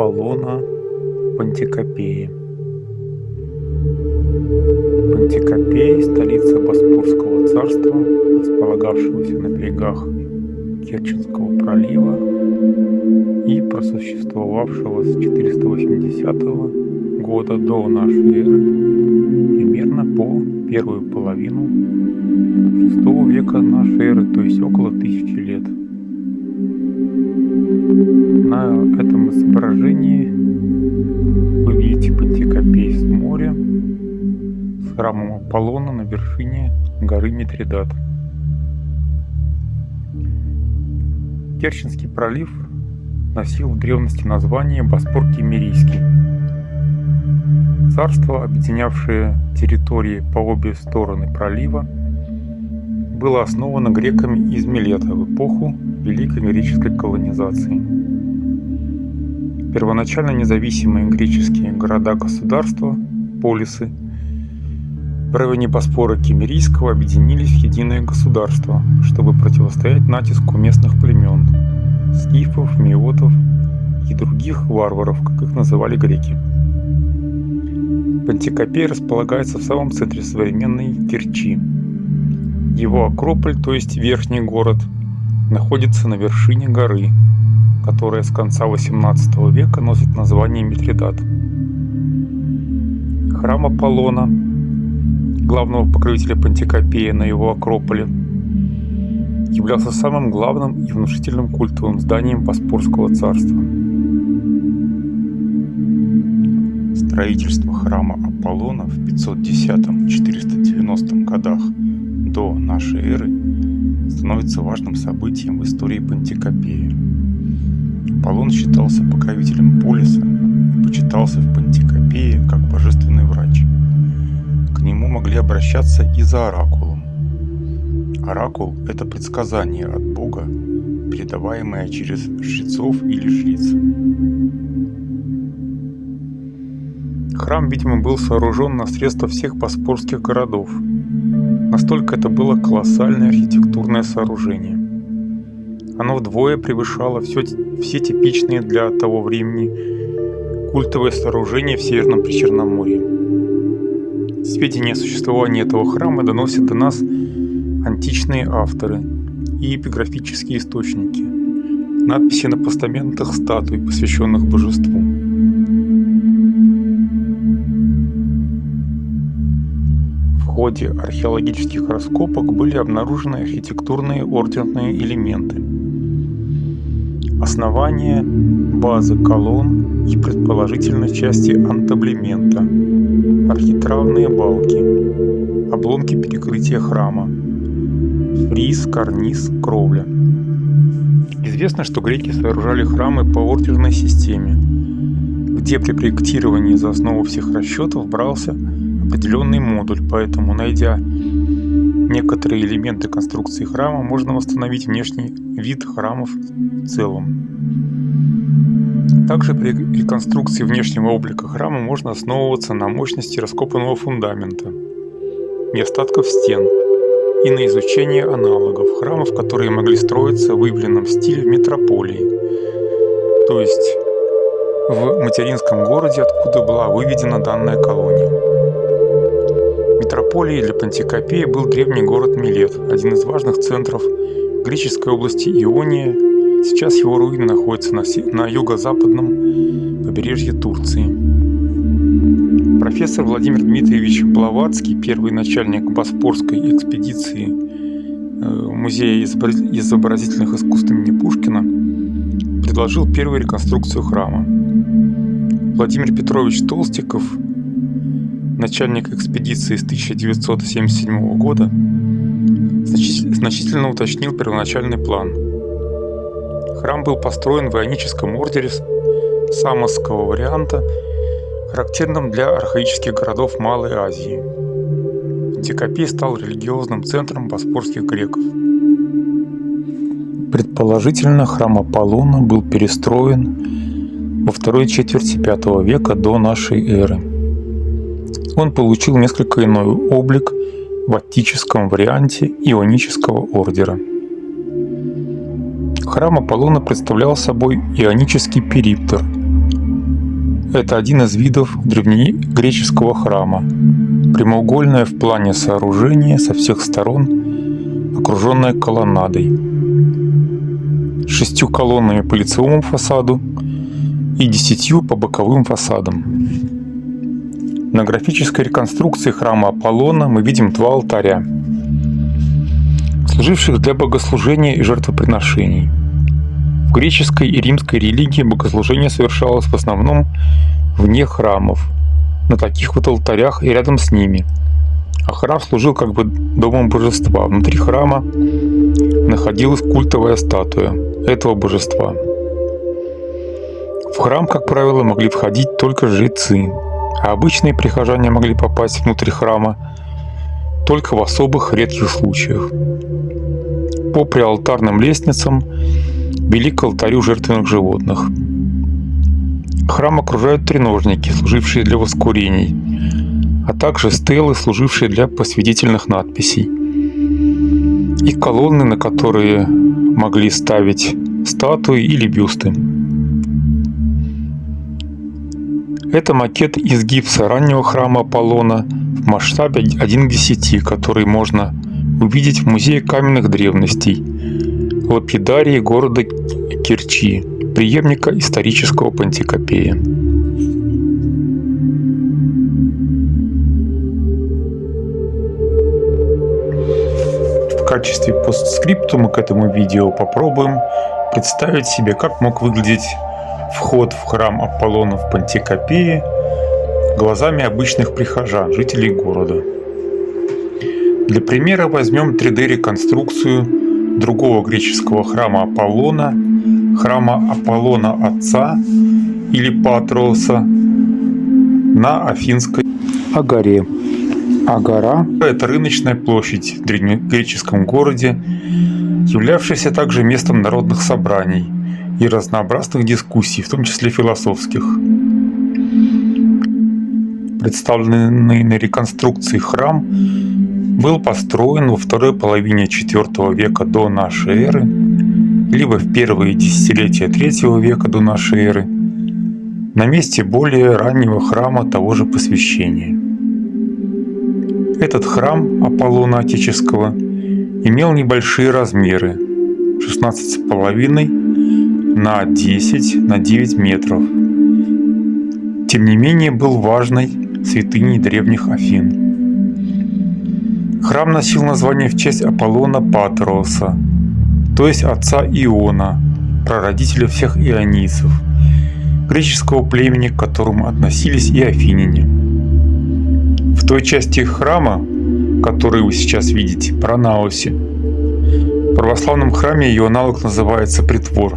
Аполлона в Пантикопее. Пантикопей – столица Боспорского царства, располагавшегося на берегах Керченского пролива и просуществовавшего с 480 года до нашей эры примерно по первую половину VI века нашей эры, то есть около 1000 лет. На этом изображении вы видите Пантикопей с моря, с храмом Аполлона на вершине горы Митридат. Керченский пролив носил в древности название Боспор Киммерийский. Царство, объединявшее территории по обе стороны пролива, было основано греками из Милета в эпоху Великой греческой колонизации. Первоначально независимые греческие города-государства, полисы, в районе Боспора Киммерийского объединились в единое государство, чтобы противостоять натиску местных племен – скифов, меотов и других варваров, как их называли греки. Пантикопей располагается в самом центре современной Керчи. Его Акрополь, то есть верхний город, находится на вершине горы, которая с конца XVIII века носит название Митридат. Храм Аполлона, главного покровителя Пантикопея на его Акрополе, являлся самым главным и внушительным культовым зданием Боспорского царства. Строительство храма Аполлона в 510-490 годах до нашей эры становится важным событием в истории Пантикопея. Аполлон считался покровителем полиса и почитался в Пантикопее как божественный врач. К нему могли обращаться и за оракулом. Оракул – это предсказание от Бога, передаваемое через жрецов или жриц. Храм, видимо, был сооружен на средства всех боспорских городов. Настолько это было колоссальное архитектурное сооружение. Оно вдвое превышало все типичные для того времени культовые сооружения в Северном Причерноморье. Сведения о существовании этого храма доносят до нас античные авторы и эпиграфические источники, надписи на постаментах статуй, посвященных божеству. В ходе археологических раскопок были обнаружены архитектурные ордерные элементы, основания, базы колонн и предположительно части антаблемента, архитравные балки, обломки перекрытия храма, фриз, карниз, кровля. Известно, что греки сооружали храмы по ордерной системе, где при проектировании за основу всех расчетов брался определенный модуль, поэтому, найдя некоторые элементы конструкции храма, можно восстановить внешний вид храмов в целом. Также при реконструкции внешнего облика храма можно основываться на мощности раскопанного фундамента и остатков стен, и на изучение аналогов храмов, которые могли строиться в выявленном стиле в метрополии, то есть в материнском городе, откуда была выведена данная колония. Метрополией для Пантикопея был древний город Милет, один из важных центров греческой области Иония. Сейчас его руины находятся на юго-западном побережье Турции. Профессор Владимир Дмитриевич Блаватский, первый начальник Боспорской экспедиции Музея изобразительных искусств имени Пушкина, предложил первую реконструкцию храма. Владимир Петрович Толстиков, начальник экспедиции с 1977 года, значительно уточнил первоначальный план. Храм был построен в ионическом ордере самосского варианта, характерном для архаических городов Малой Азии. Пантикопей стал религиозным центром боспорских греков. Предположительно, храм Аполлона был перестроен во второй четверти V века до нашей эры. Он получил несколько иной облик в аттическом варианте ионического ордера. Храм Аполлона представлял собой ионический периптер, Это один из видов древнегреческого храма. Прямоугольное в плане сооружение, со всех сторон окруженное колоннадой, с 6 колоннами по лицевому фасаду и 10 по боковым фасадам. На графической реконструкции храма Аполлона мы видим 2 алтаря, служивших для богослужения и жертвоприношений. В греческой и римской религии богослужение совершалось в основном вне храмов, на таких вот алтарях и рядом с ними. А храм служил как бы домом божества. Внутри храма находилась культовая статуя этого божества. В храм, как правило, могли входить только жрецы, а обычные прихожане могли попасть внутрь храма только в особых редких случаях. По приалтарным лестницам вели к алтарю жертвенных животных. Храм окружают треножники, служившие для воскурений, а также стелы, служившие для посвятительных надписей, и колонны, на которые могли ставить статуи или бюсты. Это макет из гипса раннего храма Аполлона в масштабе 1 к 10, который можно увидеть в Музее каменных древностей лапидарии города Керчи, преемника исторического Пантикопея. В качестве постскриптума к этому видео попробуем представить себе, как мог выглядеть вход в храм Аполлона в Пантикопее глазами обычных прихожан, жителей города. Для примера возьмем 3D-реконструкцию другого греческого храма Аполлона, храма Аполлона Отца или Патроса на Афинской Агаре. Агара – это рыночная площадь в древнегреческом городе, являвшаяся также местом народных собраний и разнообразных дискуссий, в том числе философских. Представленный на реконструкции храм был построен во второй половине IV века до нашей эры, либо в первые десятилетия III века до нашей эры, на месте более раннего храма того же посвящения. Этот храм Аполлона Отеческого имел небольшие размеры – 16,5 на 10 на 9 метров. Тем не менее, был важной святыней древних Афин. Храм носил название в честь Аполлона Патроса, то есть отца Иона, прародителя всех ионийцев, греческого племени, к которому относились и афиняне. В той части храма, которую вы сейчас видите, Пронаосе, в православном храме ее аналог называется притвор,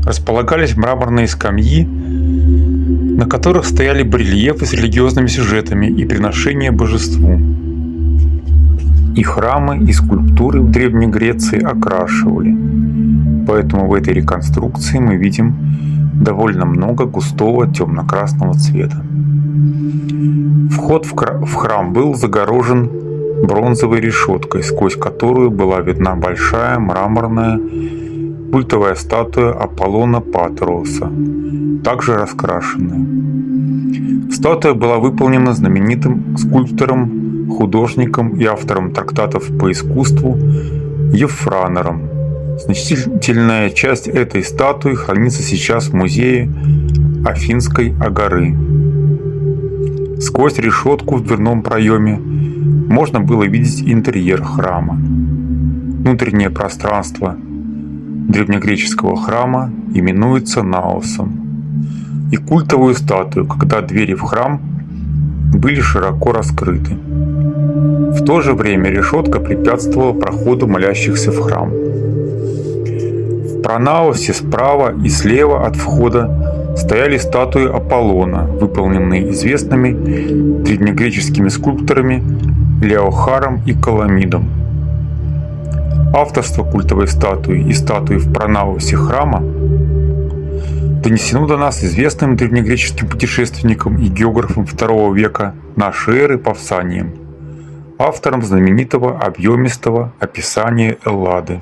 располагались мраморные скамьи, на которых стояли барельефы с религиозными сюжетами и приношения божеству. И храмы, и скульптуры в Древней Греции окрашивали. Поэтому в этой реконструкции мы видим довольно много густого темно-красного цвета. Вход в храм был загорожен бронзовой решеткой, сквозь которую была видна большая мраморная культовая статуя Аполлона Патроса, также раскрашенная. Статуя была выполнена знаменитым скульптором, художником и автором трактатов по искусству Евфранером. Значительная часть этой статуи хранится сейчас в музее Афинской Агары. Сквозь решетку в дверном проеме можно было видеть интерьер храма. Внутреннее пространство древнегреческого храма именуется наосом, и культовую статую, когда двери в храм были широко раскрыты. В то же время решетка препятствовала проходу молящихся в храм. В пронаосе справа и слева от входа стояли статуи Аполлона, выполненные известными древнегреческими скульпторами Леохаром и Коламидом. Авторство культовой статуи и статуи в пронаосе храма донесено до нас известным древнегреческим путешественником и географом II века нашей эры Павсанием, автором знаменитого объемистого описания Эллады.